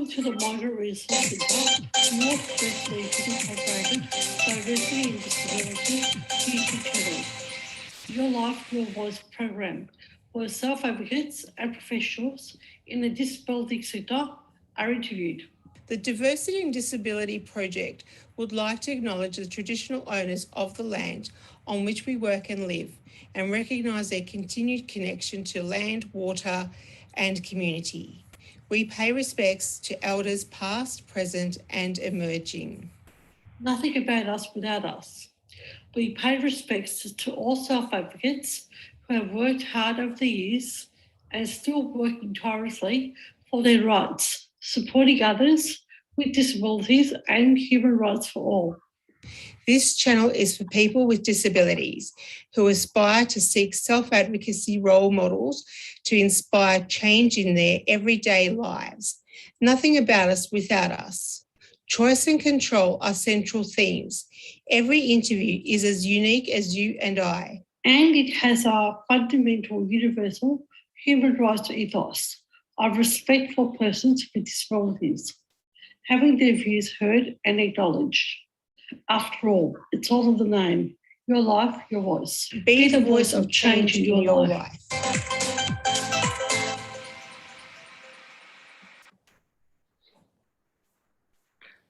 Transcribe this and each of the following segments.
Welcome to the Migrant Resource Centre, your firstly incorporated diversity and disability YouTube channel. Your Life, Your Voice program, where self-advocates and professionals in the disability sector are interviewed. The Diversity and Disability Project would like to acknowledge the traditional owners of the land on which we work and live and recognise their continued connection to land, water and community. We pay respects to elders past, present and emerging. Nothing about us without us. We pay respects to all self-advocates who have worked hard over the years and still working tirelessly for their rights, supporting others with disabilities and human rights for all. This channel is for people with disabilities who aspire to seek self-advocacy role models to inspire change in their everyday lives. Nothing about us without us. Choice and control are central themes. Every interview is as unique as you and I. And it has our fundamental universal human rights ethos of respect for persons with disabilities, having their views heard and acknowledged. After all, it's all in the name. Your life, your voice. Be the voice of change in your life.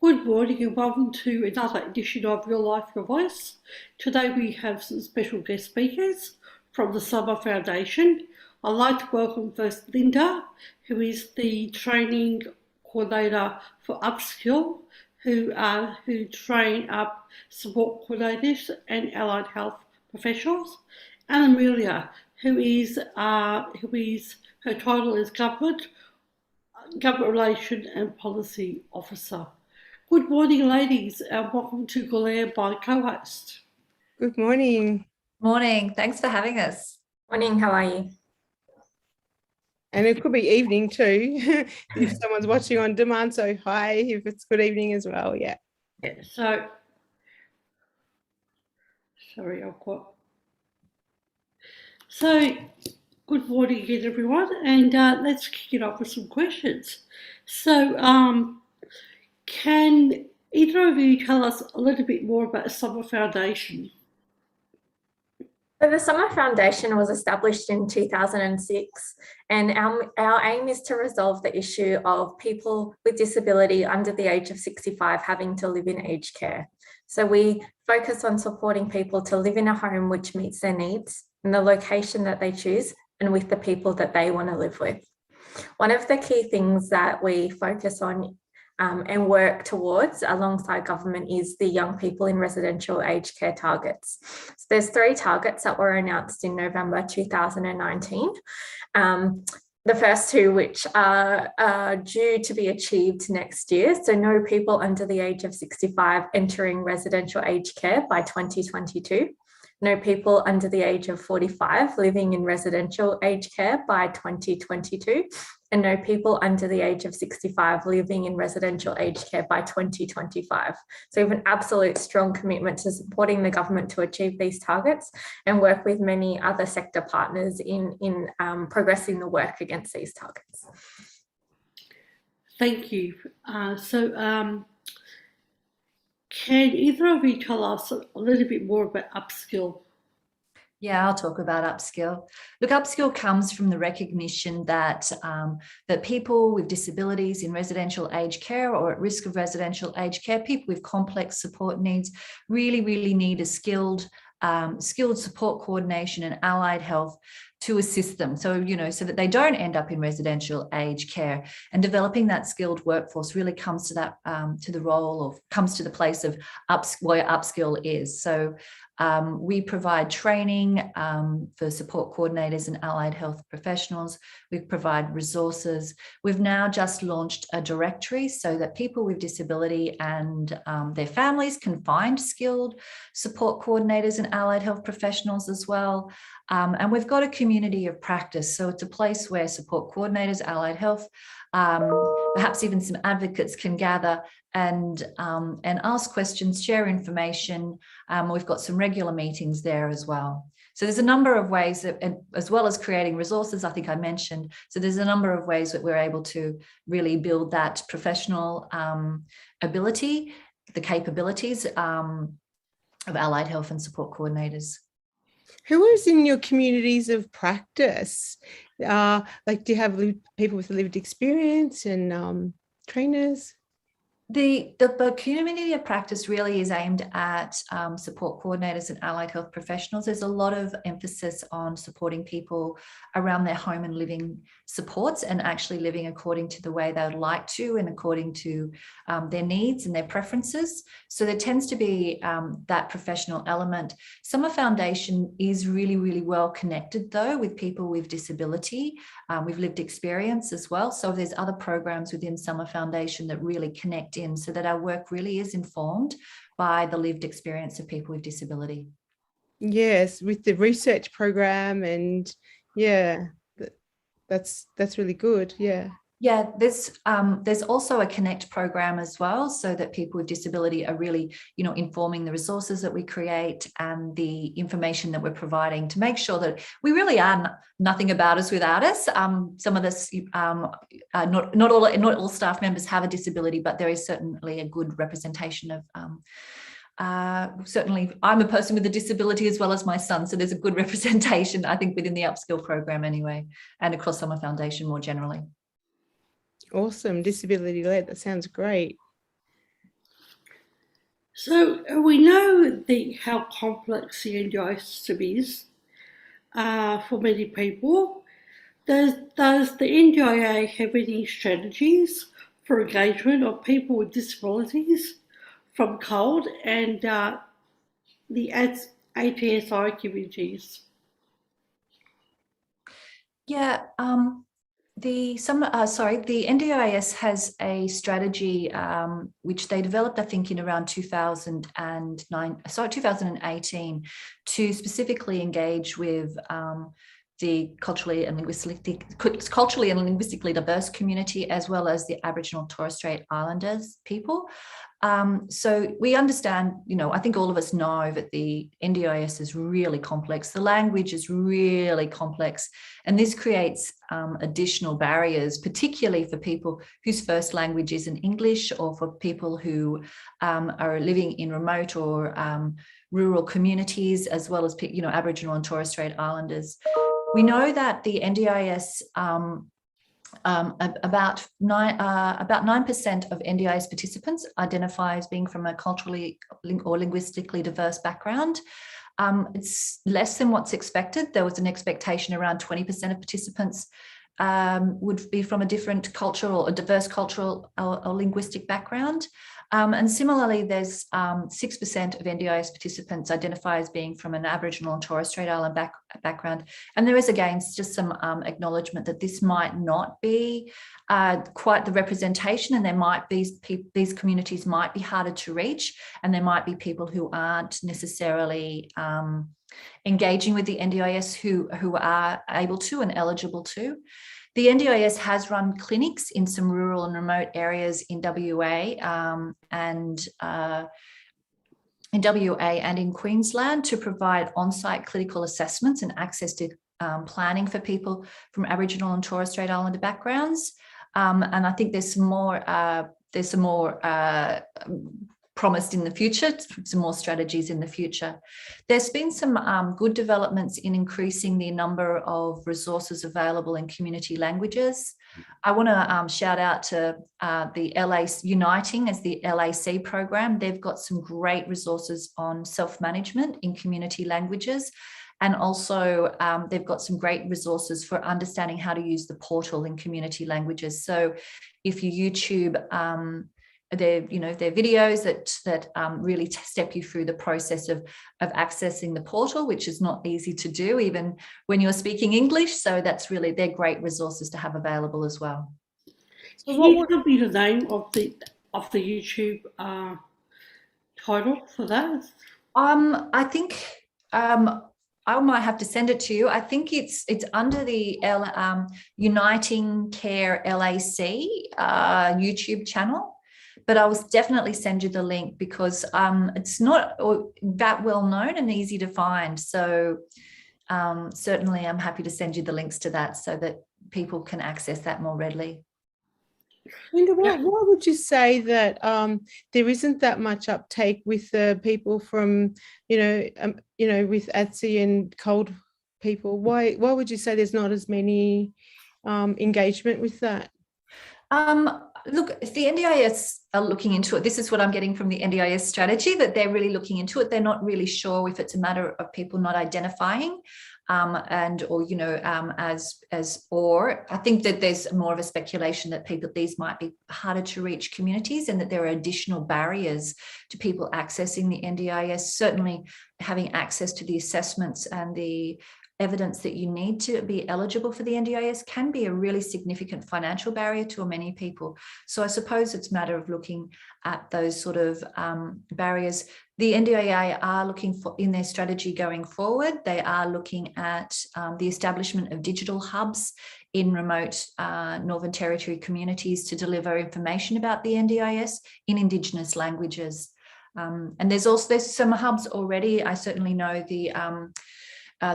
Good morning and welcome to another edition of Your Life, Your Voice. Today we have some special guest speakers from the Summer Foundation. I'd like to welcome first Linda, who is the training coordinator for Upskill, who train up support coordinators and allied health professionals, and Amelia, who is her title is Government Relation and Policy Officer. Good morning, ladies, and welcome to Guler, my co-host. Good morning. Morning. Thanks for having us. Morning. How are you? And it could be evening too, if someone's watching on demand. So hi, if it's good evening as well. Yeah. So, sorry, So, good morning again, everyone, and let's kick it off with some questions. So, can either of you tell us a little bit more about the Summer Foundation? So the Summer Foundation was established in 2006, and our aim is to resolve the issue of people with disability under the age of 65 having to live in aged care. So we focus on supporting people to live in a home which meets their needs in the location that they choose and with the people that they want to live with. One of the key things that we focus on and work towards alongside government is the young people in residential aged care targets. So there's 3 targets that were announced in November 2019. The first 2 which are due to be achieved next year. So no people under the age of 65 entering residential aged care by 2022. No people under the age of 45 living in residential aged care by 2022, and no people under the age of 65 living in residential aged care by 2025. So we have an absolute strong commitment to supporting the government to achieve these targets and work with many other sector partners in progressing the work against these targets. Thank you. Can either of you tell us a little bit more about Upskill? Yeah, I'll talk about Upskill. Look, Upskill comes from the recognition that that people with disabilities in residential aged care or at risk of residential aged care, people with complex support needs, really need a skilled support coordination and allied health to assist them. So, so that they don't end up in residential aged care, and developing that skilled workforce really comes to that, comes to the place of where Upskill is. So we provide training for support coordinators and allied health professionals. We provide resources. We've now just launched a directory so that people with disability and their families can find skilled support coordinators and allied health professionals as well. And we've got a community of practice. So it's a place where support coordinators, allied health, perhaps even some advocates can gather and ask questions, share information. We've got some regular meetings there as well. So there's a number of ways that, and as well as creating resources, I think I mentioned, so there's a number of ways that we're able to really build that professional ability, the capabilities of allied health and support coordinators. Who is in your communities of practice? Like, do you have people with lived experience and trainers? The community of practice really is aimed at support coordinators and allied health professionals. There's a lot of emphasis on supporting people around their home and living supports and actually living according to the way they would like to and according to their needs and their preferences. So there tends to be that professional element. Summer Foundation is really, really well connected though with people with disability, with lived experience as well. So there's other programs within Summer Foundation that really connect in so that our work really is informed by the lived experience of people with disability. Yes, with the research program, and yeah, that's really good. Yeah, there's also a Connect program as well, so that people with disability are really, informing the resources that we create and the information that we're providing to make sure that we really are nothing about us without us. Some of us, not all staff members have a disability, but there is certainly a good representation of. Certainly, I'm a person with a disability as well as my son, so there's a good representation, I think, within the upskill program anyway, and across Summer Foundation more generally. Awesome. Disability led. That sounds great. So we know how complex the NDIS system is for many people. Does the NDIA have any strategies for engagement of people with disabilities from COLD and the ATSI communities? Yeah, the NDIS has a strategy which they developed, I think, in around 2018 to specifically engage with the culturally and linguistically diverse community, as well as the Aboriginal and Torres Strait Islanders people. So we understand, I think all of us know that the NDIS is really complex. The language is really complex, and this creates additional barriers, particularly for people whose first language isn't English, or for people who are living in remote or rural communities, as well as Aboriginal and Torres Strait Islanders. We know that the NDIS about 9% of NDIS participants identify as being from a culturally or linguistically diverse background. It's less than what's expected. There was an expectation around 20% of participants would be from a different cultural or diverse cultural or linguistic background. And similarly, there's 6% of NDIS participants identify as being from an Aboriginal and Torres Strait Island background. And there is, again, just some acknowledgement that this might not be quite the representation, and there might be these communities might be harder to reach, and there might be people who aren't necessarily engaging with the NDIS who are able to and eligible to. The NDIS has run clinics in some rural and remote areas in WA and in Queensland to provide on-site clinical assessments and access to planning for people from Aboriginal and Torres Strait Islander backgrounds. And I think there's some more promised in the future, some more strategies in the future. There's been some good developments in increasing the number of resources available in community languages. I want to shout out to the Uniting as the LAC program. They've got some great resources on self-management in community languages. And also they've got some great resources for understanding how to use the portal in community languages. So if you YouTube their videos that really step you through the process of accessing the portal, which is not easy to do even when you're speaking English. So they're great resources to have available as well. So what would be the name of the YouTube title for that? I think I might have to send it to you. I think it's under the Uniting Care LAC YouTube channel. But I will definitely send you the link because it's not that well known and easy to find. So certainly I'm happy to send you the links to that so that people can access that more readily. Linda, why would you say that there isn't that much uptake with the people from, with ATSI and cold people? Why would you say there's not as many engagement with that? Look, if the NDIS are looking into it, this is what I'm getting from the NDIS strategy, that they're really looking into it. They're not really sure if it's a matter of people not identifying or I think that there's more of a speculation that these might be harder to reach communities and that there are additional barriers to people accessing the NDIS. Certainly having access to the assessments and the evidence that you need to be eligible for the NDIS can be a really significant financial barrier to many people. So I suppose it's a matter of looking at those sort of barriers. The NDIA are looking for, in their strategy going forward, they are looking at the establishment of digital hubs in remote Northern Territory communities to deliver information about the NDIS in Indigenous languages. And there's some hubs already. I certainly know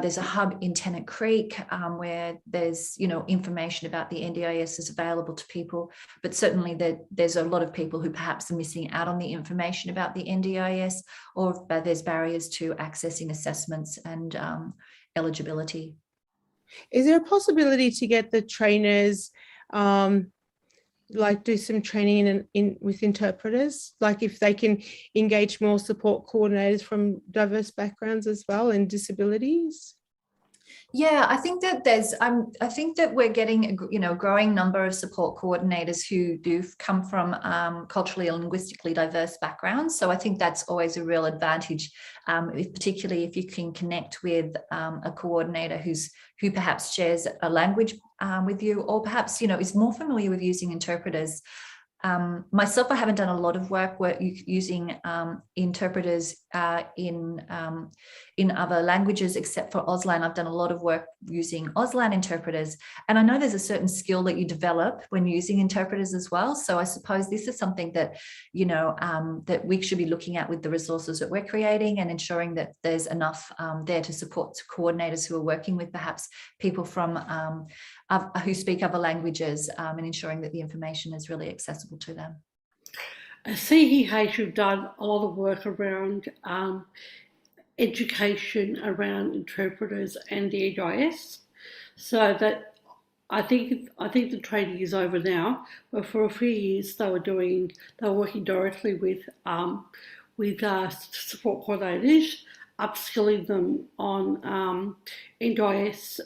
there's a hub in Tennant Creek where there's, information about the NDIS is available to people, but certainly there's a lot of people who perhaps are missing out on the information about the NDIS, or there's barriers to accessing assessments and eligibility. Is there a possibility to get the trainers do some training with interpreters, like if they can engage more support coordinators from diverse backgrounds as well and disabilities? Yeah, I think that I think that we're getting a growing number of support coordinators who do come from culturally and linguistically diverse backgrounds. So I think that's always a real advantage, particularly if you can connect with a coordinator who perhaps shares a language with you, or perhaps is more familiar with using interpreters. Myself, I haven't done a lot of work using interpreters in other languages except for Auslan. I've done a lot of work using Auslan interpreters, and I know there's a certain skill that you develop when using interpreters as well. So I suppose this is something that that we should be looking at with the resources that we're creating, and ensuring that there's enough there to support coordinators who are working with perhaps people from who speak other languages, and ensuring that the information is really accessible to them. CEH have done a lot of work around education around interpreters and the NDIS, so that I think the training is over now. But for a few years they were working directly with support coordinators, upskilling them on NDIS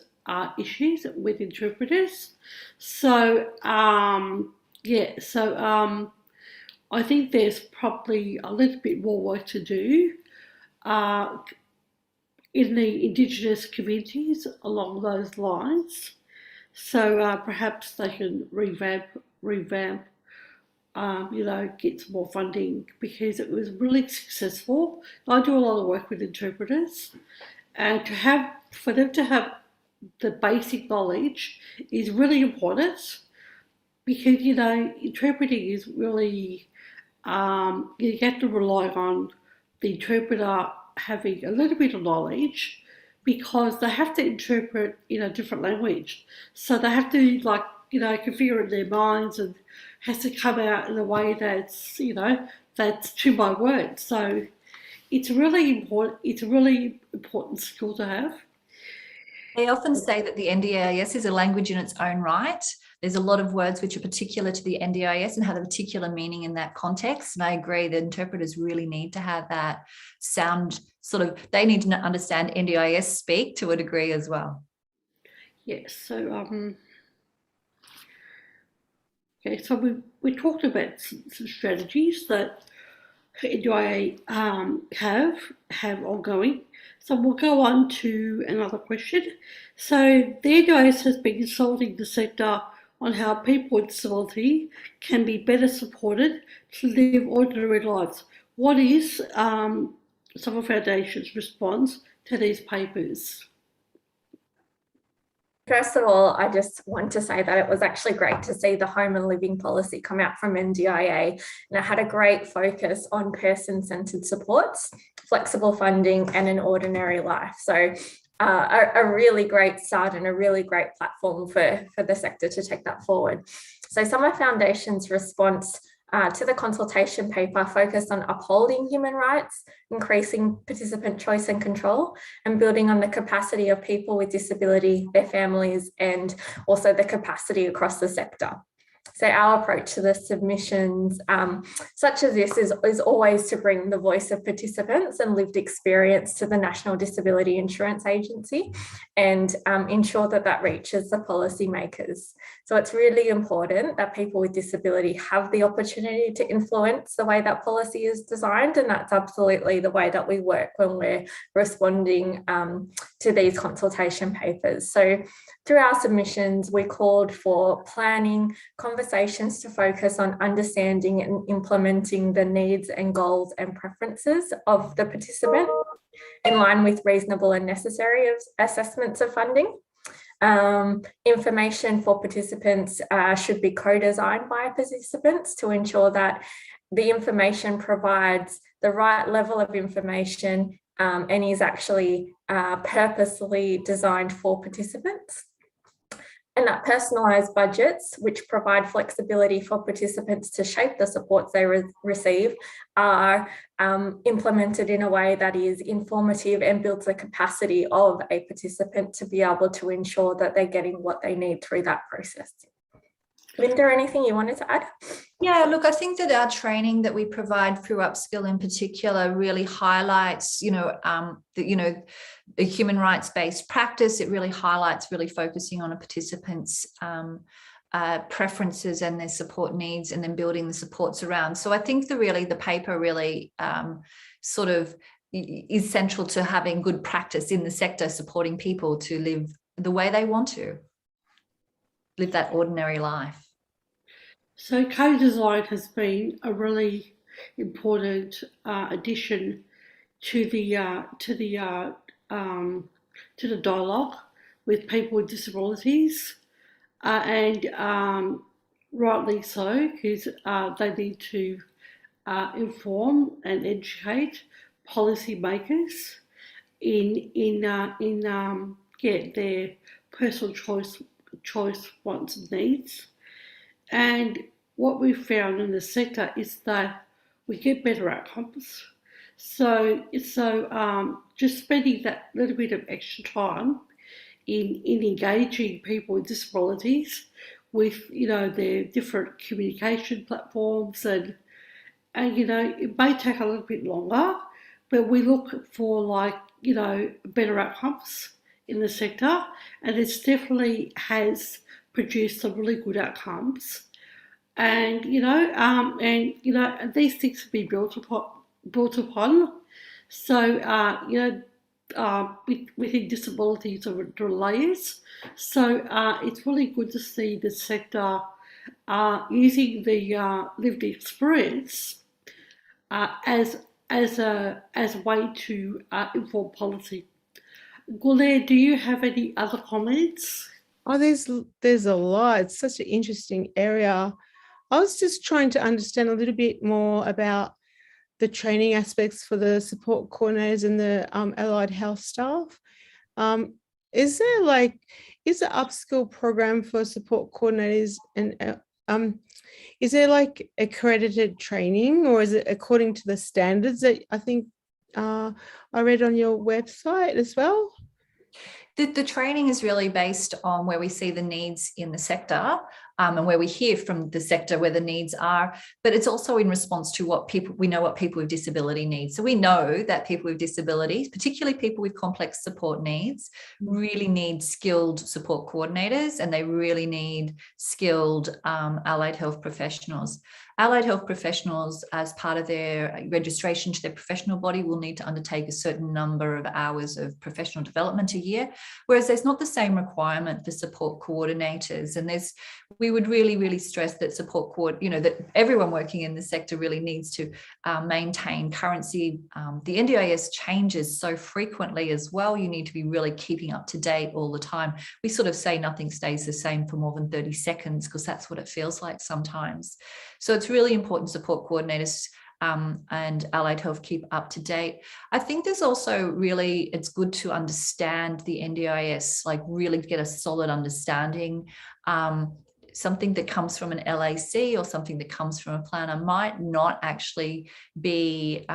issues with interpreters. So I think there's probably a little bit more work to do in the Indigenous communities along those lines. So perhaps they can revamp, get some more funding, because it was really successful. I do a lot of work with interpreters, and for them to have the basic knowledge is really important, because interpreting is really you have to rely on the interpreter having a little bit of knowledge, because they have to interpret in a different language, so they have to configure it in their minds, and has to come out in a way that's that's to my word. So it's really important. It's a really important skill to have. They often say that the NDIS is a language in its own right. There's a lot of words which are particular to the NDIS and have a particular meaning in that context. And I agree that interpreters really need to have that sound they need to understand NDIS speak to a degree as well. Yes. So so we talked about some strategies that NDIA have ongoing. So we'll go on to another question. So the NDIS has been consulting the sector on how people with disability can be better supported to live ordinary lives. What is Summer Foundation's response to these papers? First of all, I just want to say that it was actually great to see the home and living policy come out from NDIA, and it had a great focus on person-centred supports, flexible funding, and an ordinary life. So a really great start and a really great platform for the sector to take that forward. So Summer Foundation's response to the consultation paper focused on upholding human rights, increasing participant choice and control, and building on the capacity of people with disability, their families, and also the capacity across the sector. So our approach to the submissions, such as this, is always to bring the voice of participants and lived experience to the National Disability Insurance Agency and ensure that that reaches the policymakers. So it's really important that people with disability have the opportunity to influence the way that policy is designed, and that's absolutely the way that we work when we're responding to these consultation papers. So through our submissions, we called for planning, conversations to focus on understanding and implementing the needs and goals and preferences of the participant in line with reasonable and necessary assessments of funding. Information for participants should be co-designed by participants to ensure that the information provides the right level of information and is actually purposely designed for participants. And that personalised budgets, which provide flexibility for participants to shape the supports they receive, are implemented in a way that is informative and builds the capacity of a participant to be able to ensure that they're getting what they need through that process. Linda, anything you wanted to add? Yeah, look, I think that our training that we provide through Upskill in particular really highlights, the human rights-based practice. It really highlights really focusing on a participant's preferences and their support needs, and then building the supports around. So I think the paper really sort of is central to having good practice in the sector, supporting people to live the way they want to live that ordinary life. So co-design has been a really important addition to the dialogue with people with disabilities, and rightly so, because they need to inform and educate policymakers in their personal choice wants and needs. And what we've found in the sector is that we get better outcomes. So just spending that little bit of extra time in engaging people with disabilities with their different communication platforms, and it may take a little bit longer, but we look for better outcomes in the sector, and it definitely has produced some really good outcomes. And these things can be built upon. So within disabilities there are layers. So it's really good to see the sector using the lived experience as a way to inform policy. Guler, do you have any other comments? Oh, there's a lot. It's such an interesting area. I was just trying to understand a little bit more about the training aspects for the support coordinators and the allied health staff. Is the upskill program for support coordinators, and is there accredited training, or is it according to the standards that I think I read on your website as well? The training is really based on where we see the needs in the sector, and where we hear from the sector where the needs are, but it's also in response to what people with disability need. So we know that people with disabilities, particularly people with complex support needs, really need skilled support coordinators, and they really need skilled allied health professionals. Allied health professionals, as part of their registration to their professional body, will need to undertake a certain number of hours of professional development a year, whereas there's not the same requirement for support coordinators. And we would really, really stress that that everyone working in the sector really needs to maintain currency. The NDIS changes so frequently as well. You need to be really keeping up to date all the time. We sort of say nothing stays the same for more than 30 seconds because that's what it feels like sometimes. So it's really important support coordinators and allied health keep up to date. I think there's also really, it's good to understand the NDIS, like really get a solid understanding. Something that comes from an LAC or something that comes from a planner might not actually be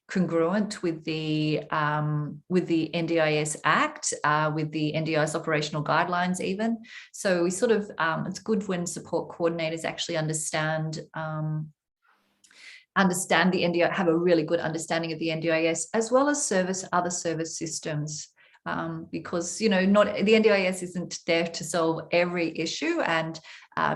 congruent with the NDIS Act, with the NDIS operational guidelines even. So we sort of, it's good when support coordinators actually understand the NDIS, have a really good understanding of the NDIS, as well as other service systems. Because, you know, not the NDIS isn't there to solve every issue, and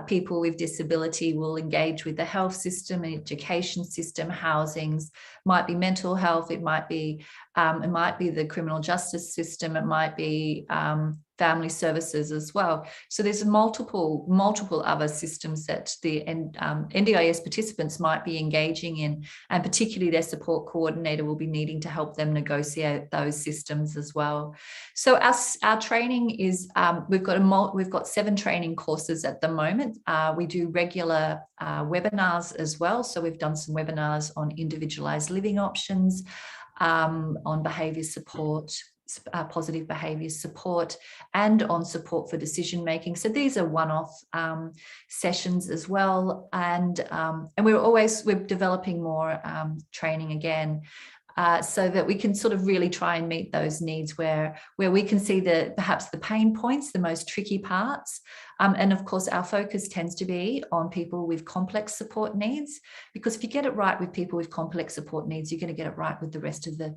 people with disability will engage with the health system, education system, housings, might be mental health, it might be the criminal justice system, it might be family services as well. So there's multiple other systems that the NDIS participants might be engaging in, and particularly their support coordinator will be needing to help them negotiate those systems as well. So our training is, we've got 7 training courses at the moment. We do regular webinars as well. So we've done some webinars on individualized living options, on behaviour support, positive behaviour support, and on support for decision making. So these are one-off sessions as well, and we're developing more training again. So that we can sort of really try and meet those needs where we can see perhaps the pain points, the most tricky parts. And of course, our focus tends to be on people with complex support needs, because if you get it right with people with complex support needs, you're going to get it right with the rest of the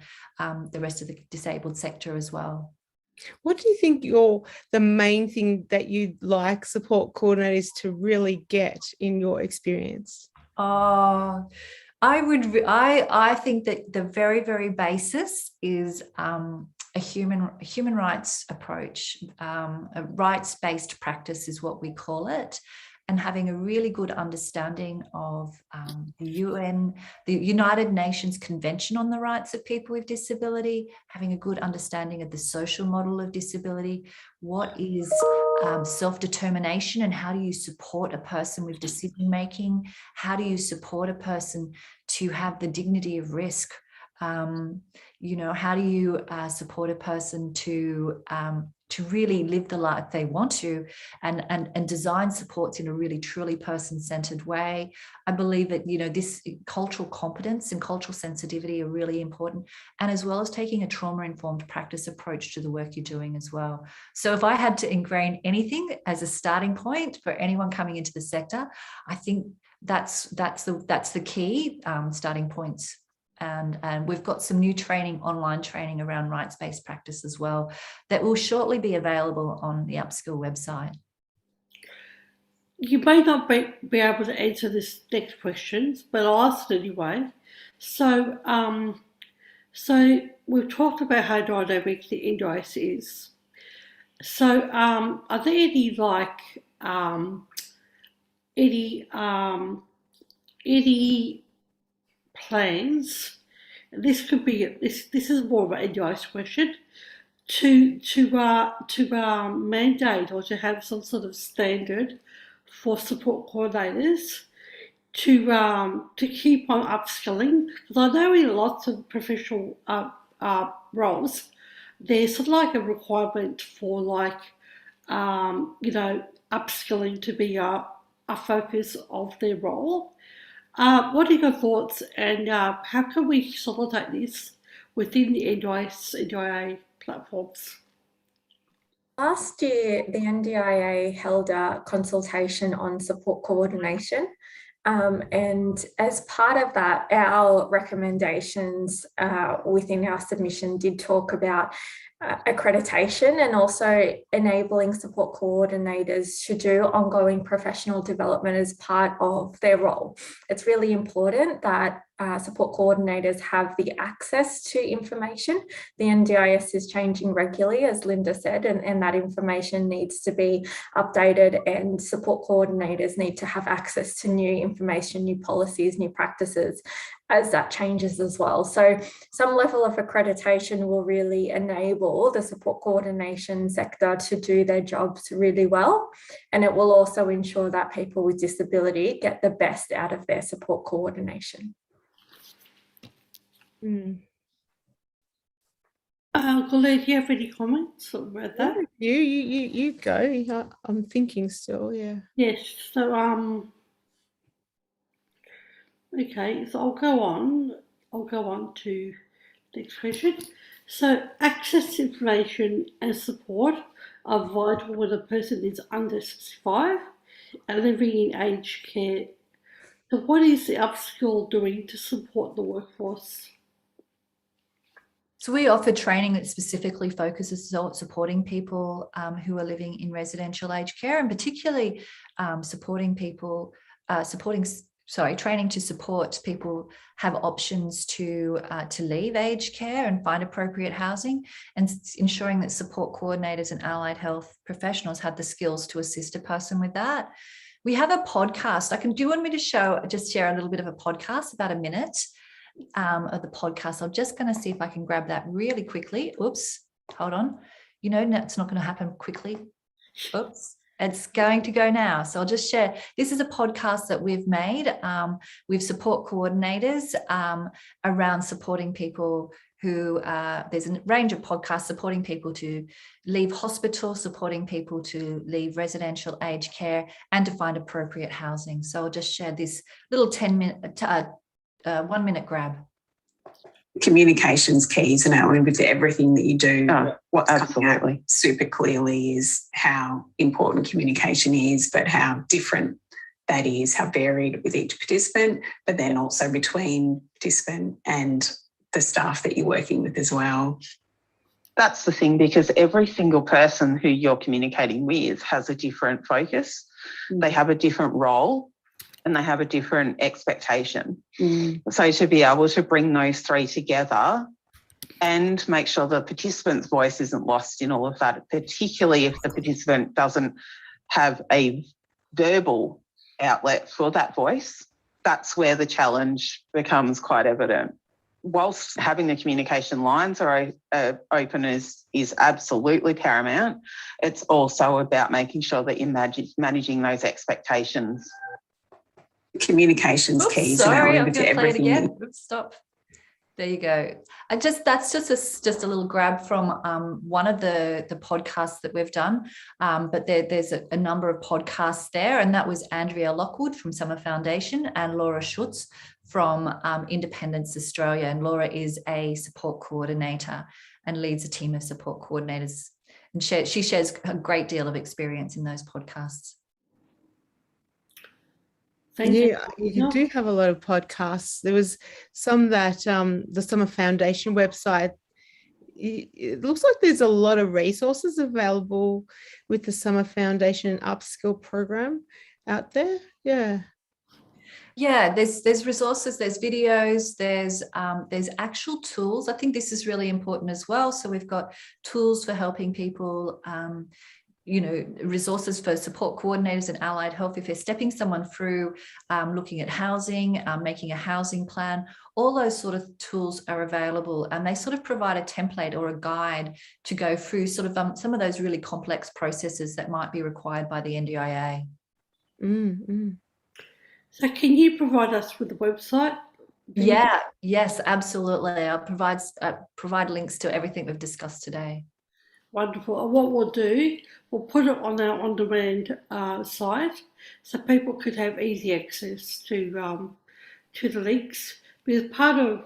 disabled sector as well. What do you think the main thing that you'd like support coordinators to really get in your experience? I think that the very, very basis is a human rights approach, a rights-based practice is what we call it, and having a really good understanding of the United Nations Convention on the Rights of People with Disability, having a good understanding of the social model of disability, what is self-determination, and how do you support a person with decision making, how do you support a person to have the dignity of risk, how do you support a person to really live the life they want to, and design supports in a really truly person-centered way. I believe that this cultural competence and cultural sensitivity are really important, and as well as taking a trauma-informed practice approach to the work you're doing as well. So if I had to ingrain anything as a starting point for anyone coming into the sector, I think that's the key starting points. And we've got some new online training around rights-based practice as well, that will shortly be available on the Upskill website. You may not be able to answer this next question, but I'll ask it anyway. So, we've talked about how dynamic the NDIS is. So, are there any plans? This could be this is more of an NDIS question, to mandate or to have some sort of standard for support coordinators to keep on upskilling, because I know in lots of professional roles there's sort of like a requirement for upskilling to be a focus of their role. What are your thoughts, and how can we facilitate this within the NDIS, NDIA platforms? Last year, the NDIA held a consultation on support coordination. And as part of that, our recommendations within our submission did talk about accreditation and also enabling support coordinators to do ongoing professional development as part of their role. It's really important that support coordinators have the access to information. The NDIS is changing regularly, as Linda said, and that information needs to be updated, and support coordinators need to have access to new information, new policies, new practices as that changes as well. So some level of accreditation will really enable the support coordination sector to do their jobs really well. And it will also ensure that people with disability get the best out of their support coordination. Guler, do you have any comments about that? You go. I'm thinking still, yeah. Yes, so okay, so I'll go on to the next question. So access to information and support are vital when a person is under 65 and living in aged care. So what is the upskill doing to support the workforce? So we offer training that specifically focuses on supporting people who are living in residential aged care, and particularly training to support people have options to leave aged care and find appropriate housing, and ensuring that support coordinators and allied health professionals have the skills to assist a person with that. We have a podcast. Do you want me to share a little bit of a podcast, about a minute? Of the podcast. I'm just going to see if I can grab that really quickly. Oops, hold on. It's not going to happen quickly. Oops, it's going to go now. So I'll just share. This is a podcast that we've made with support coordinators around supporting people who, there's a range of podcasts supporting people to leave hospital, supporting people to leave residential aged care, and to find appropriate housing. So I'll just share this little 1 minute grab. Communication's key, isn't it? I mean, with everything that you do, what's coming out super clearly is how important communication is, but how different that is, how varied with each participant, but then also between participant and the staff that you're working with as well. That's the thing, because every single person who you're communicating with has a different focus. They have a different role, and they have a different expectation. So to be able to bring those three together and make sure the participant's voice isn't lost in all of that, particularly if the participant doesn't have a verbal outlet for that voice, that's where the challenge becomes quite evident. Whilst having the communication lines are open is absolutely paramount, it's also about making sure that you're managing those expectations. Communication's key. Sorry, I'm going to play it again. Oops, stop. There you go. That's just a little grab from one of the podcasts that we've done. But there's a number of podcasts there, and that was Andrea Lockwood from Summer Foundation and Laura Schutz from Independence Australia. And Laura is a support coordinator and leads a team of support coordinators. And she shares a great deal of experience in those podcasts. You do have a lot of podcasts. There was some that the Summer Foundation website, it looks like there's a lot of resources available with the Summer Foundation upskill program out there. Yeah, there's resources, there's videos, there's actual tools. I think this is really important as well. So we've got tools for helping people, resources for support coordinators and allied health if they're stepping someone through looking at housing, making a housing plan. All those sort of tools are available, and they sort of provide a template or a guide to go through sort of some of those really complex processes that might be required by the NDIA. So can you provide us with the website? Yes, absolutely. I'll provide links to everything we've discussed today. Wonderful. And what we'll do, we'll put it on our on-demand site so people could have easy access to the links, because part of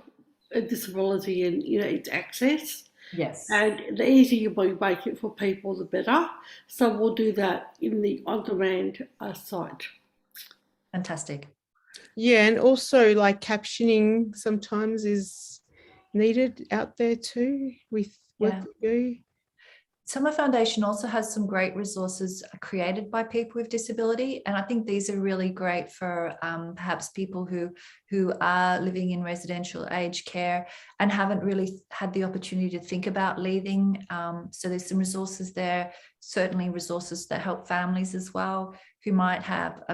a disability and it's access. Yes. And the easier we make it for people, the better. So we'll do that in the on-demand site. Fantastic. Yeah, and also like captioning sometimes is needed out there too with what we do. Summer Foundation also has some great resources created by people with disability, and I think these are really great for perhaps people who are living in residential aged care and haven't really had the opportunity to think about leaving. So there's some resources there, certainly resources that help families as well who might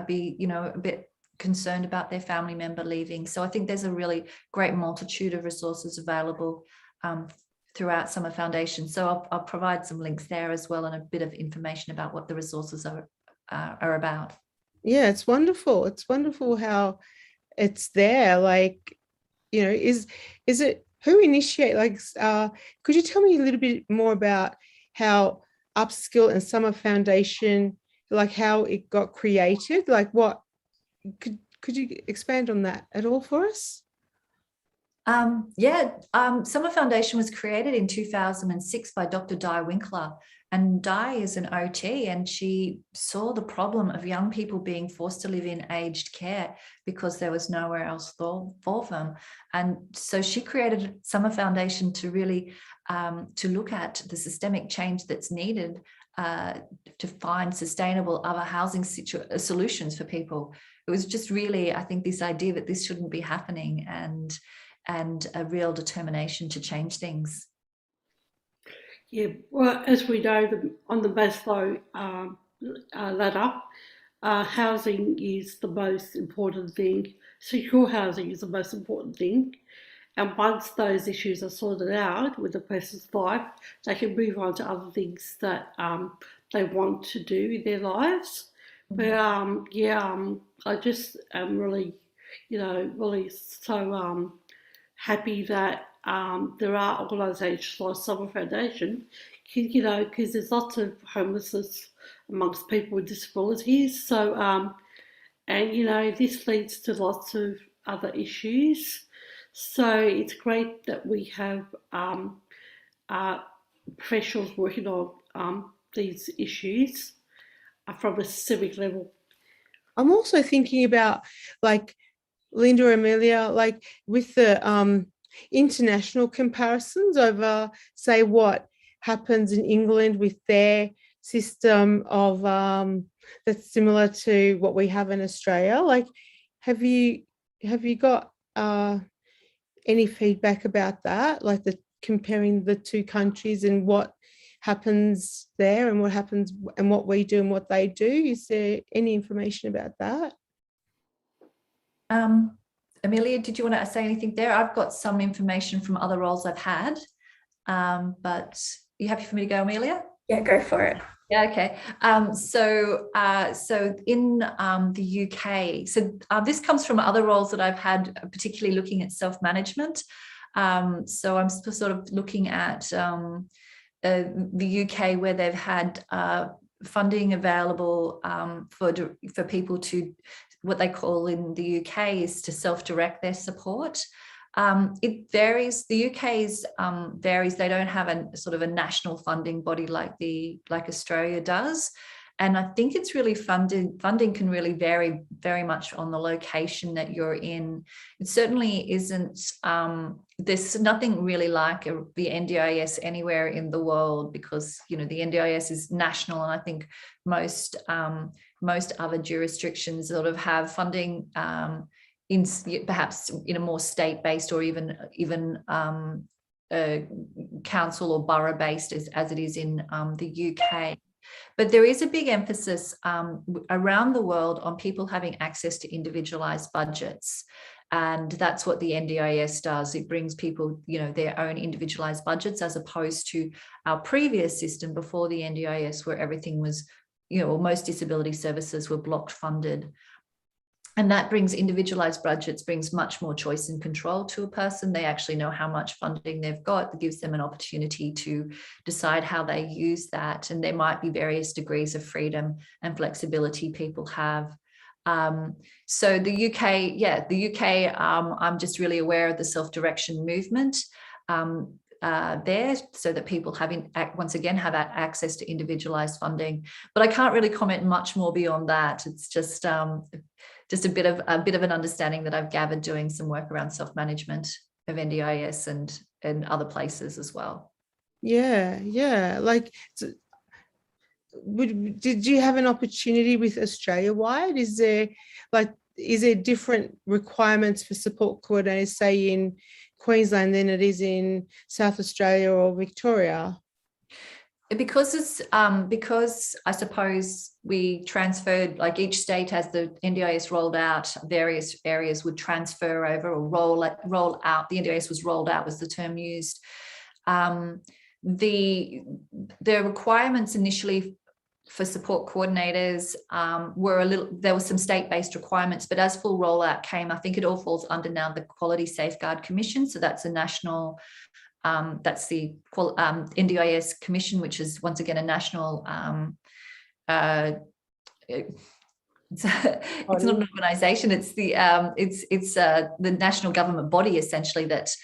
be a bit concerned about their family member leaving. So I think there's a really great multitude of resources available throughout Summer Foundation. So I'll provide some links there as well, and a bit of information about what the resources are about. Yeah, it's wonderful. It's wonderful how it's there. Like, is it who initiate, like, could you tell me a little bit more about how Upskill and Summer Foundation, like how it got created? Like what, could you expand on that at all for us? Summer Foundation was created in 2006 by Dr. Di Winkler, and Di is an OT, and she saw the problem of young people being forced to live in aged care because there was nowhere else for them. And so she created Summer Foundation to really to look at the systemic change that's needed to find sustainable other housing solutions for people. It was just really, I think, this idea that this shouldn't be happening, and a real determination to change things. Yeah, well, as we know, on the Maslow ladder, housing is the most important thing. Secure housing is the most important thing. And once those issues are sorted out with a person's life, they can move on to other things that they want to do in their lives. But I just am really, really so happy that there are organisations like Summer Foundation, because there's lots of homelessness amongst people with disabilities. So, and this leads to lots of other issues. So it's great that we have professionals working on these issues from a civic level. I'm also thinking about, like, Linda, Amelia, like with the international comparisons over, say, what happens in England with their system of that's similar to what we have in Australia. Like, have you got any feedback about that, like comparing the two countries and what happens there and what happens and what we do and what they do? Is there any information about that? Amelia, did you want to say anything there? I've got some information from other roles I've had, but are you happy for me to go, Amelia? Yeah, go for it. Yeah, okay. So in the UK, so this comes from other roles that I've had, particularly looking at self-management. So I'm sort of looking at the UK, where they've had funding available for people to, what they call in the UK is to self-direct their support. It varies. The UK's varies. They don't have a sort of a national funding body like Australia does. And I think it's really funding can really vary very much on the location that you're in. It certainly isn't, there's nothing really like the NDIS anywhere in the world, because, the NDIS is national, and I think most other jurisdictions sort of have funding in perhaps in a more state-based or even council or borough-based as it is in the UK. But there is a big emphasis around the world on people having access to individualized budgets. And that's what the NDIS does. It brings people, their own individualized budgets, as opposed to our previous system before the NDIS, where everything was, most disability services were block funded. And that brings individualized budgets, brings much more choice and control to a person. They actually know how much funding they've got. It gives them an opportunity to decide how they use that. And there might be various degrees of freedom and flexibility people have. So the UK, I'm just really aware of the self-direction movement there, so that people once again have access to individualized funding. But I can't really comment much more beyond that. It's just a bit of an understanding that I've gathered doing some work around self-management of NDIS and other places as well. Yeah. Like, did you have an opportunity with Australia-wide? Is there different requirements for support coordinators, say in Queensland, than it is in South Australia or Victoria? Because I suppose we transferred, like each state, as the NDIS rolled out, various areas would transfer over or roll out. The NDIS was rolled out, was the term used. The requirements initially for support coordinators there were some state-based requirements, but as full rollout came, I think it all falls under now the Quality Safeguard Commission. So that's a national, that's the NDIS Commission, which is once again a national, it's not an organisation. It's the national government body essentially that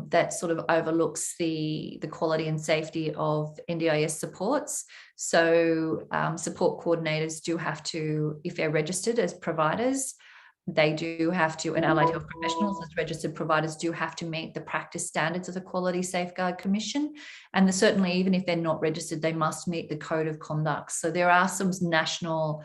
that sort of overlooks the quality and safety of NDIS supports. So support coordinators do have to, if they're registered as providers, they do have to, and allied health professionals as registered providers do have to meet the practice standards of the Quality Safeguard Commission. And certainly, even if they're not registered, they must meet the code of conduct. So there are some national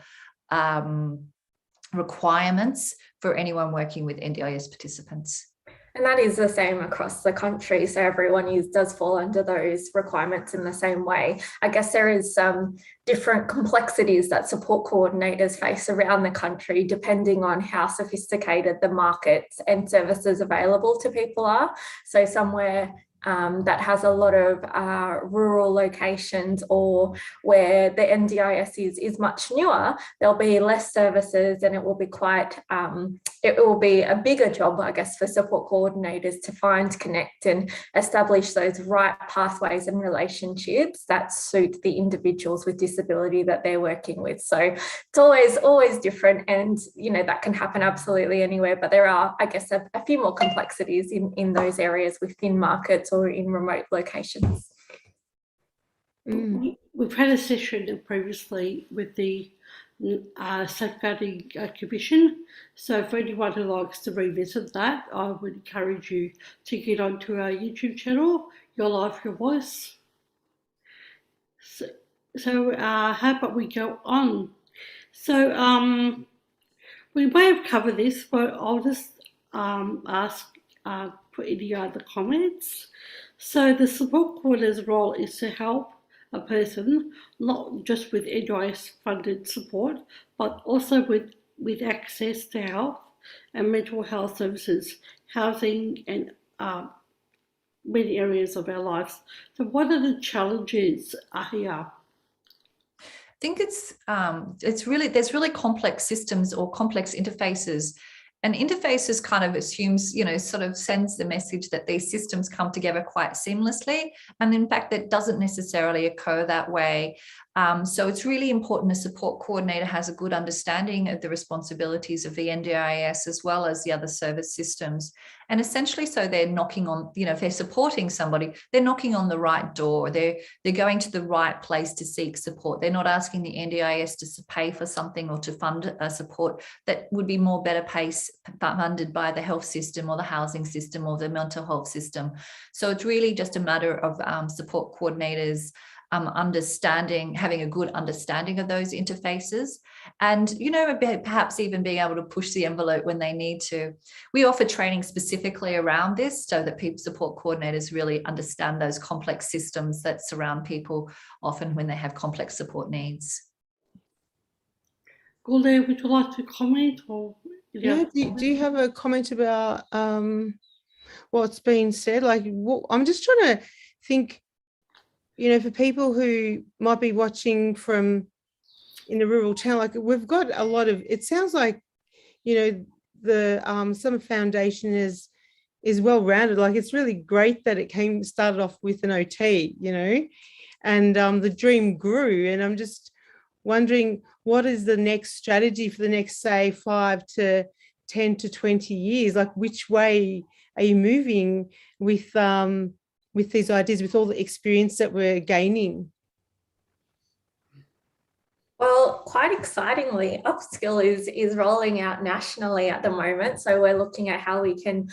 requirements for anyone working with NDIS participants. And that is the same across the country. So everyone does fall under those requirements in the same way. I guess there is some different complexities that support coordinators face around the country, depending on how sophisticated the markets and services available to people are. So somewhere that has a lot of rural locations, or where the NDIS is much newer, there'll be less services, and it will be quite, it will be a bigger job, I guess, for support coordinators to find, connect and establish those right pathways and relationships that suit the individuals with disability that they're working with. So it's always different, and that can happen absolutely anywhere, but there are, I guess, a few more complexities in those areas within markets or in remote locations. We've had a session previously with the Safeguarding Commission, so for anyone who likes to revisit that, I would encourage you to get onto our YouTube channel, Your Life, Your Voice. So how about we go on? So we may have covered this, but I'll just ask for any other comments. So the support coordinator's role is to help a person, not just with NDIS funded support, but also with access to health and mental health services, housing, and many areas of our lives. So what are the challenges here? I think it's really, there's really complex systems or complex interfaces. And interfaces kind of assumes, sort of sends the message that these systems come together quite seamlessly. And in fact, that doesn't necessarily occur that way. So it's really important a support coordinator has a good understanding of the responsibilities of the NDIS as well as the other service systems. And essentially, so they're knocking on, if they're supporting somebody, they're knocking on the right door. They're going to the right place to seek support. They're not asking the NDIS to pay for something or to fund a support that would be more better funded by the health system or the housing system or the mental health system. So it's really just a matter of support coordinators having a good understanding of those interfaces, and perhaps even being able to push the envelope when they need to. We offer training specifically around this so that support coordinators really understand those complex systems that surround people often when they have complex support needs. Guler, would you like to comment? Or do you have a comment about what's been said? I'm just trying to think, for people who might be watching from in a rural town, we've got a lot of, it sounds like, the Summer Foundation is well-rounded. It's really great that it started off with an OT, and the dream grew. And I'm just wondering, what is the next strategy for the next, say, 5 to 10 to 20 years? Which way are you moving with these ideas, with all the experience that we're gaining? Well, quite excitingly, Upskill is rolling out nationally at the moment. So we're looking at how we can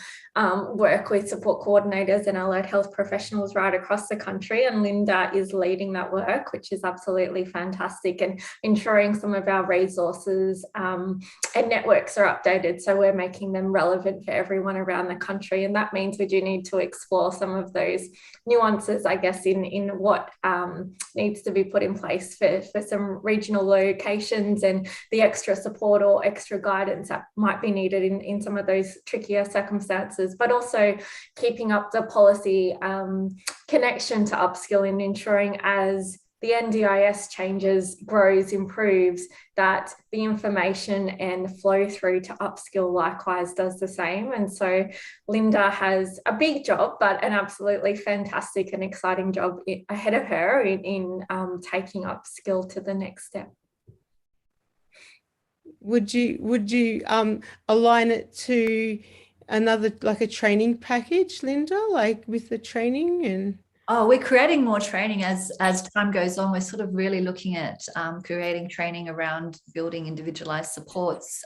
work with support coordinators and allied health professionals right across the country. And Linda is leading that work, which is absolutely fantastic, and ensuring some of our resources and networks are updated. So we're making them relevant for everyone around the country. And that means we do need to explore some of those nuances, I guess, in what needs to be put in place for some regional locations, and the extra support or extra guidance that might be needed in some of those trickier circumstances, but also keeping up the policy connection to Upskill and ensuring as the NDIS changes, grows, improves, that the information and flow through to upskill likewise does the same. And so Linda has a big job, but an absolutely fantastic and exciting job ahead of her in taking upskill to the next step. Would you align it to another, like a training package, Linda, like with the training? And oh, we're creating more training as time goes on. We're sort of really looking at creating training around building individualized supports,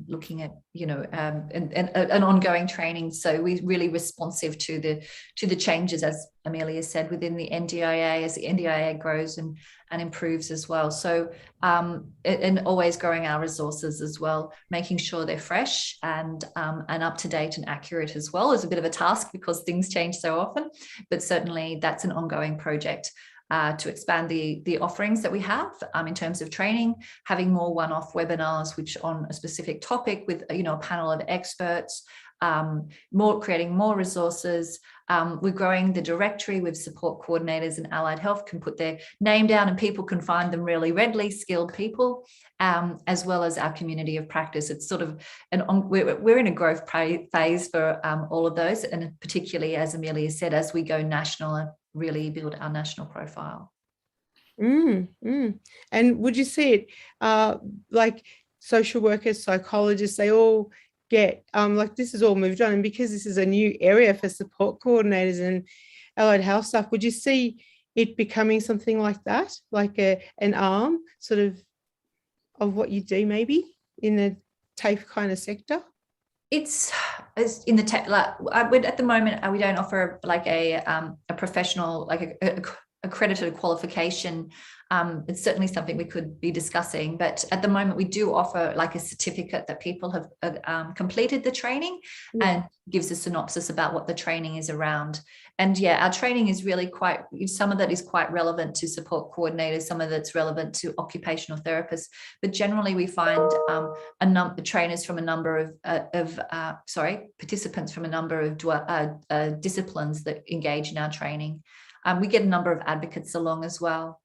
looking at, you know, an ongoing training. So we're really responsive to the changes, as Amelia said, within the NDIA, as the NDIA grows and improves as well. So and always growing our resources as well, making sure they're fresh and up to date and accurate as well is a bit of a task because things change so often, but certainly that's an ongoing project to expand the offerings that we have in terms of training, having more one-off webinars which on a specific topic with, you know, a panel of experts, creating more resources. We're growing the directory with support coordinators, and allied health can put their name down and people can find them really readily, skilled people, as well as our community of practice. It's sort of we're in a growth phase for all of those, and particularly, as Amelia said, as we go national and really build our national profile. And would you see it like social workers, psychologists, they all get like this is all moved on, and because this is a new area for support coordinators and allied health staff, would you see it becoming something like that, like an arm sort of what you do maybe in the TAFE kind of sector? It's in the tech, like at the moment we don't offer like a professional, like a accredited qualification. It's certainly something we could be discussing, but at the moment we do offer like a certificate that people have completed the training and gives a synopsis about what the training is around. And yeah, our training is really some of that is quite relevant to support coordinators, some of that's relevant to occupational therapists, but generally we find trainers from a number of participants from a number of disciplines that engage in our training. We get a number of advocates along as well.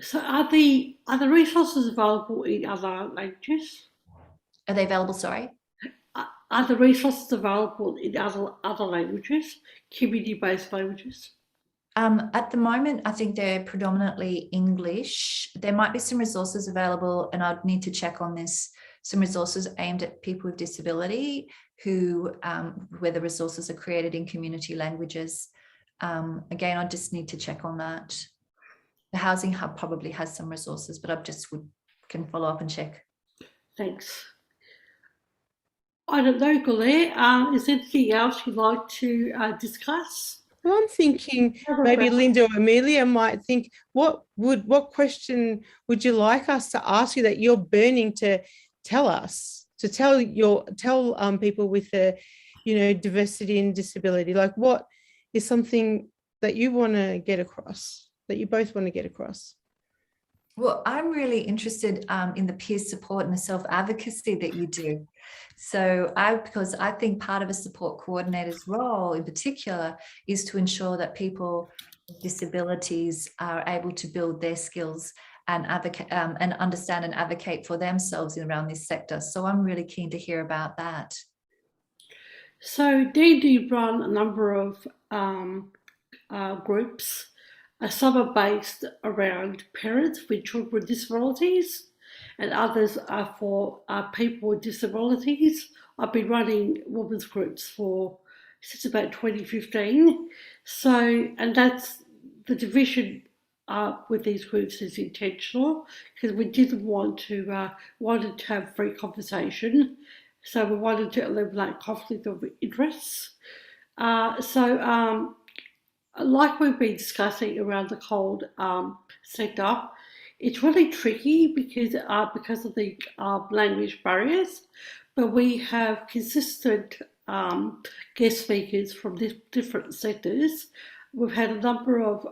So are the resources available in other languages? Are they available, sorry? Are the resources available in other languages, community-based languages? At the moment, I think they're predominantly English. There might be some resources available, and I'd need to check on this, some resources aimed at people with disability where the resources are created in community languages. Again, I just need to check on that. The Housing Hub probably has some resources, but I just can follow up and check. Thanks. I don't know, Guler, is there anything else you'd like to discuss? Well, I'm thinking maybe Linda or Amelia might think, what question would you like us to ask you that you're burning to tell us, to tell people with diversity and disability? Like, what is something that you want to get across, that you both want to get across? Well, I'm really interested in the peer support and the self-advocacy that you do. So because I think part of a support coordinator's role in particular is to ensure that people with disabilities are able to build their skills and advocate and understand and advocate for themselves around this sector. So I'm really keen to hear about that. So do run a number of groups. Some are based around parents with children with disabilities, and others are for people with disabilities. I've been running women's groups since about 2015. So, and that's the division with these groups is intentional because we didn't wanted to have free conversation. So we wanted to eliminate conflict of interests. Like we've been discussing around the cold sector, it's really tricky because of the language barriers, but we have consistent guest speakers from different sectors. We've had a number of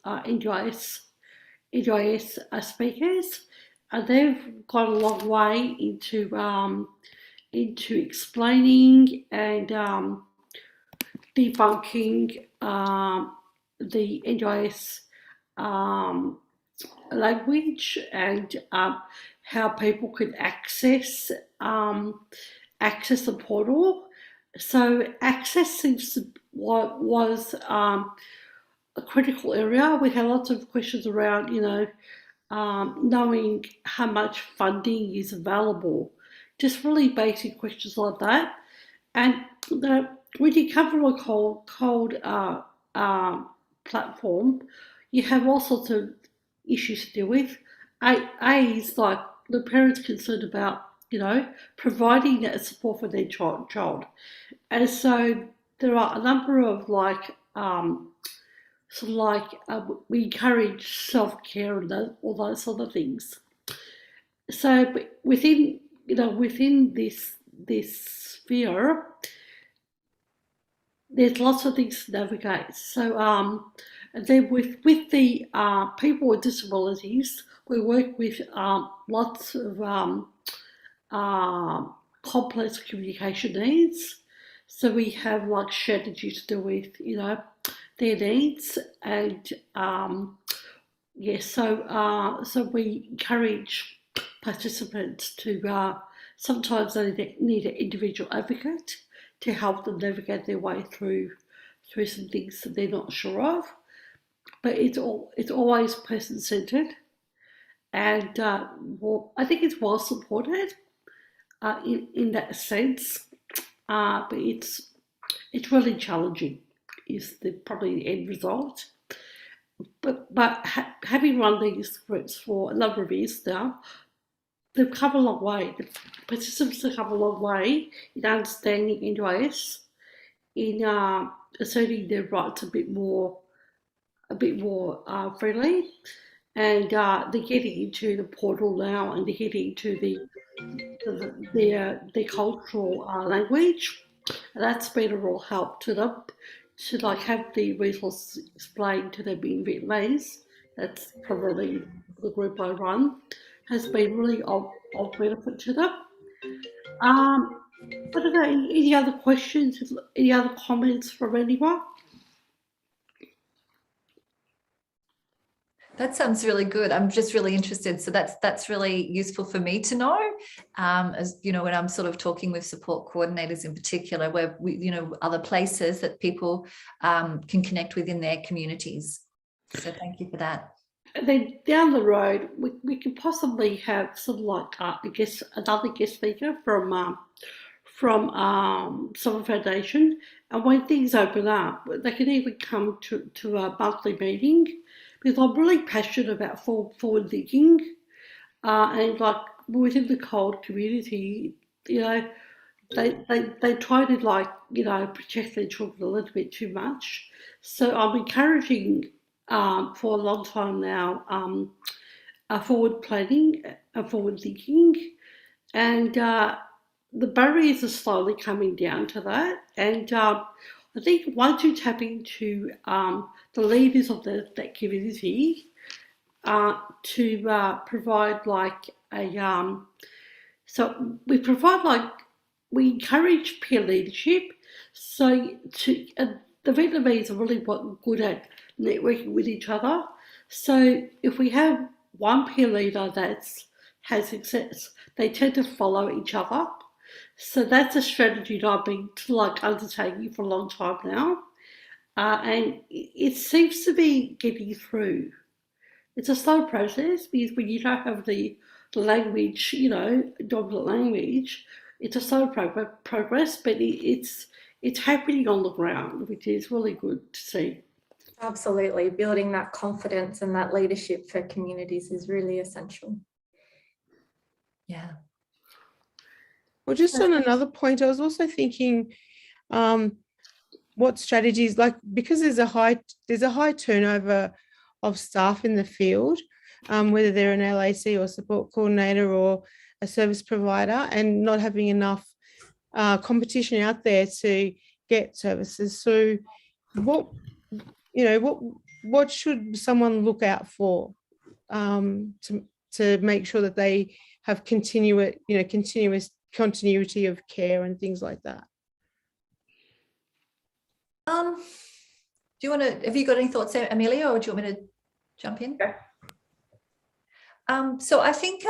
NDIS speakers, and they've gone a long way into explaining and debunking the NDIS language and how people could access the portal. So access seems to was a critical area. We had lots of questions around, knowing how much funding is available, just really basic questions like that. And when you cover a cold platform, you have all sorts of issues to deal with. A is like the parents concerned about, providing that support for their child. And so there are a number of we encourage self-care and all those sort of things. So within this sphere, there's lots of things to navigate. So and then with the people with disabilities, we work with lots of complex communication needs. So we have strategies to do with, their needs, and so we encourage participants to sometimes they need an individual advocate to help them navigate their way through some things that they're not sure of. But it's always person-centred, and I think it's well supported in that sense. But it's really challenging, is probably the end result. But having run these groups for a number of years now, they've come a long way. The participants have come a long way in understanding NDIS, in asserting their rights a bit more freely, and they're getting into the portal now, and they're getting into their cultural language, and that's been a real help to them to have the resources explained to them in Vietnamese. That's probably the group I run, has been really of benefit to them. I don't know, any other questions, any other comments from anyone? That sounds really good. I'm just really interested. So that's really useful for me to know, as when I'm sort of talking with support coordinators in particular, where we, other places that people can connect with in their communities. So thank you for that. And then down the road, we could possibly have sort of another guest speaker from Summer Foundation, and when things open up, they can even come to a monthly meeting, because I'm really passionate about forward thinking, and within the cold community, they try to protect their children a little bit too much. So I'm encouraging for a long time now forward planning and forward thinking, and the barriers are slowly coming down to that. And I think once you tap into the leaders of that community to provide so we encourage peer leadership. So the Vietnamese are really good at networking with each other. So if we have one peer leader that's has success, they tend to follow each other. So that's a strategy that I've been undertaking for a long time now, and it seems to be getting through. It's a slow process, because when you don't have the language, dominant language, it's a slow progress, but it's happening on the ground, which is really good to see. Absolutely. Building that confidence and that leadership for communities is really essential. Yeah. Well, just on another point, I was also thinking what strategies, because there's a high turnover of staff in the field, whether they're an LAC or support coordinator or a service provider, and not having enough competition out there to get services. So what should someone look out for to make sure that they have continuous continuity of care and things like that? you want to, have you got any thoughts there, Amelia, or do you want me to jump in? Okay. So I think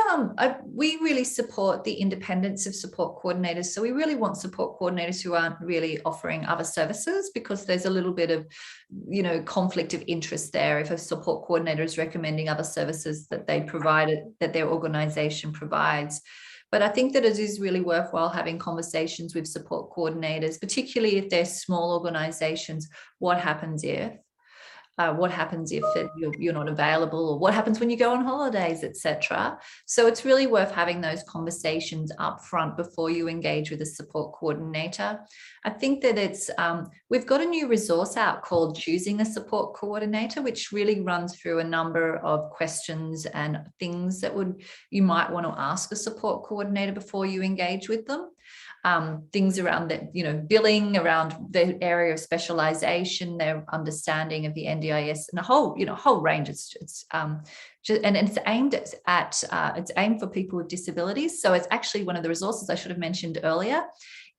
we really support the independence of support coordinators. So we really want support coordinators who aren't really offering other services, because there's a little bit of, conflict of interest there if a support coordinator is recommending other services that they provide, that their organisation provides. But I think that it is really worthwhile having conversations with support coordinators, particularly if they're small organisations. What happens if you're not available, or what happens when you go on holidays, etc. So it's really worth having those conversations up front before you engage with a support coordinator. I think that it's we've got a new resource out called Choosing a Support Coordinator, which really runs through a number of questions and things that you might want to ask a support coordinator before you engage with them. Things around that, billing, around the area of specialization, their understanding of the NDIS, and a whole range. It's aimed it's aimed for people with disabilities. So it's actually one of the resources I should have mentioned earlier.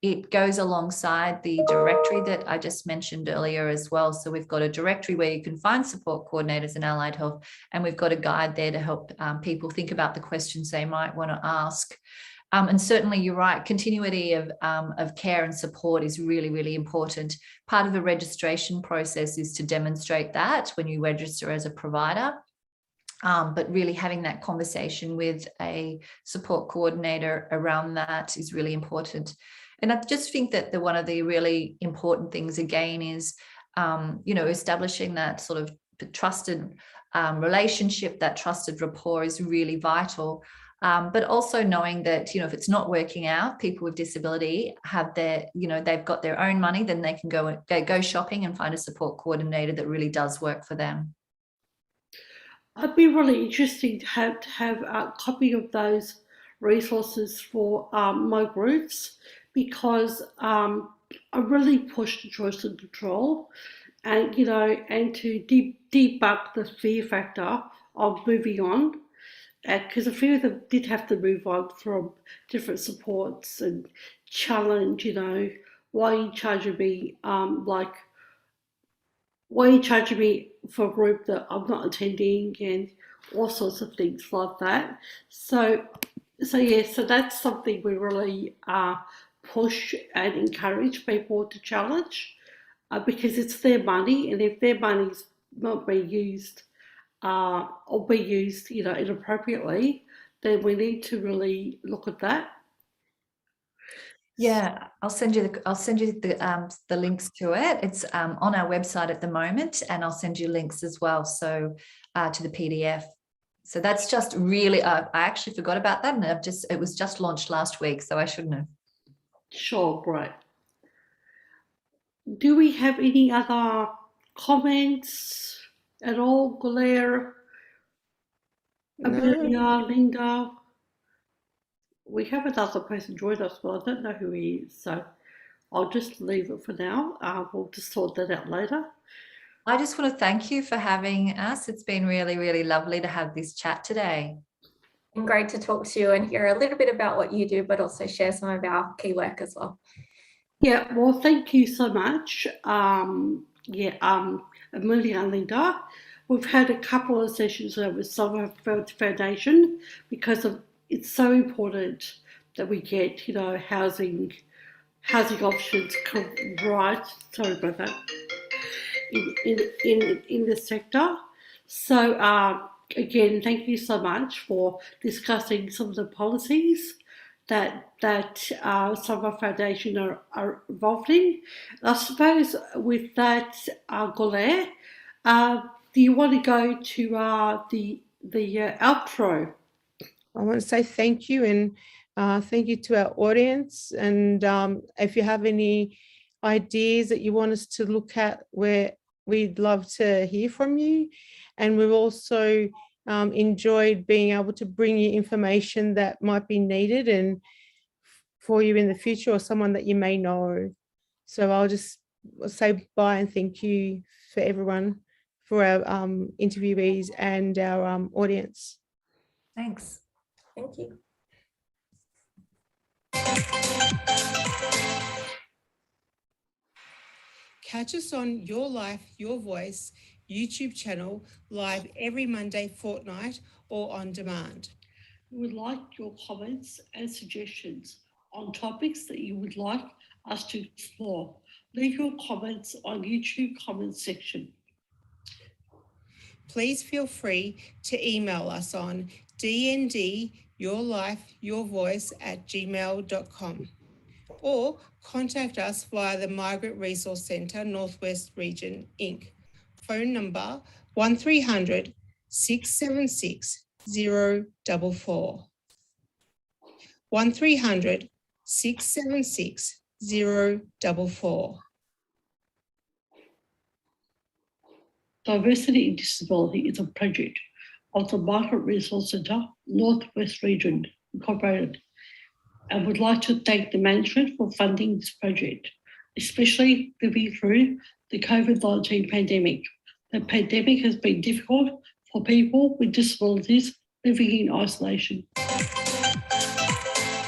It goes alongside the directory that I just mentioned earlier as well. So we've got a directory where you can find support coordinators in allied health, and we've got a guide there to help people think about the questions they might want to ask. And certainly you're right, continuity of care and support is really, really important. Part of the registration process is to demonstrate that when you register as a provider. But really having that conversation with a support coordinator around that is really important. And I just think that one of the really important things again is, establishing that sort of trusted relationship, that trusted rapport is really vital. But also knowing that, if it's not working out, people with disability have they've got their own money, then they can go shopping and find a support coordinator that really does work for them. It'd be really interesting to have a copy of those resources for my groups, because I really push the choice and control, and and to debug the fear factor of moving on. Because a few of them did have to move on from different supports and challenge, why are you charging me, why are you charging me for a group that I'm not attending, and all sorts of things like that. So that's something we really push and encourage people to challenge, because it's their money, and if their money's not being used or be used, inappropriately, then we need to really look at that. Yeah, I'll send you the links to it. It's on our website at the moment, and I'll send you links as well. So to the PDF. So that's just really. I actually forgot about that, and it was just launched last week, so I shouldn't have. Sure, great. Do we have any other comments at all, Guler, Amelia, Linda? We have another person join us, but I don't know who he is, so I'll just leave it for now. We'll just sort that out later. I just want to thank you for having us. It's been really, really lovely to have this chat today. And great to talk to you and hear a little bit about what you do, but also share some of our key work as well. Yeah, well, thank you so much. Amelia and Linda. We've had a couple of sessions with Summer Foundation, because it's so important that we get, housing options right. Sorry about that. In the sector. So again, thank you so much for discussing some of the policies that Summer Foundation are involved in. I suppose with that, Guler, do you want to go to the outro? I want to say thank you, and thank you to our audience. And if you have any ideas that you want us to look at, we'd love to hear from you. And we've also enjoyed being able to bring you information that might be needed and for you in the future, or someone that you may know. So I'll just say bye and thank you for everyone, for our interviewees and our audience. Thanks. Thank you. Catch us on Your Life, Your Voice YouTube channel, live every Monday fortnight or on demand. We would like your comments and suggestions on topics that you would like us to explore. Leave your comments on YouTube comments section. Please feel free to email us on dndyourlifeyourvoice@gmail.com or contact us via the Migrant Resource Centre Northwest Region Inc. Phone number 1300 676 044. 1300 676 044. Diversity in Disability is a project of the Migrant Resource Centre Northwest Region Incorporated, and would like to thank the management for funding this project, especially living through the COVID-19 pandemic. The pandemic has been difficult for people with disabilities living in isolation.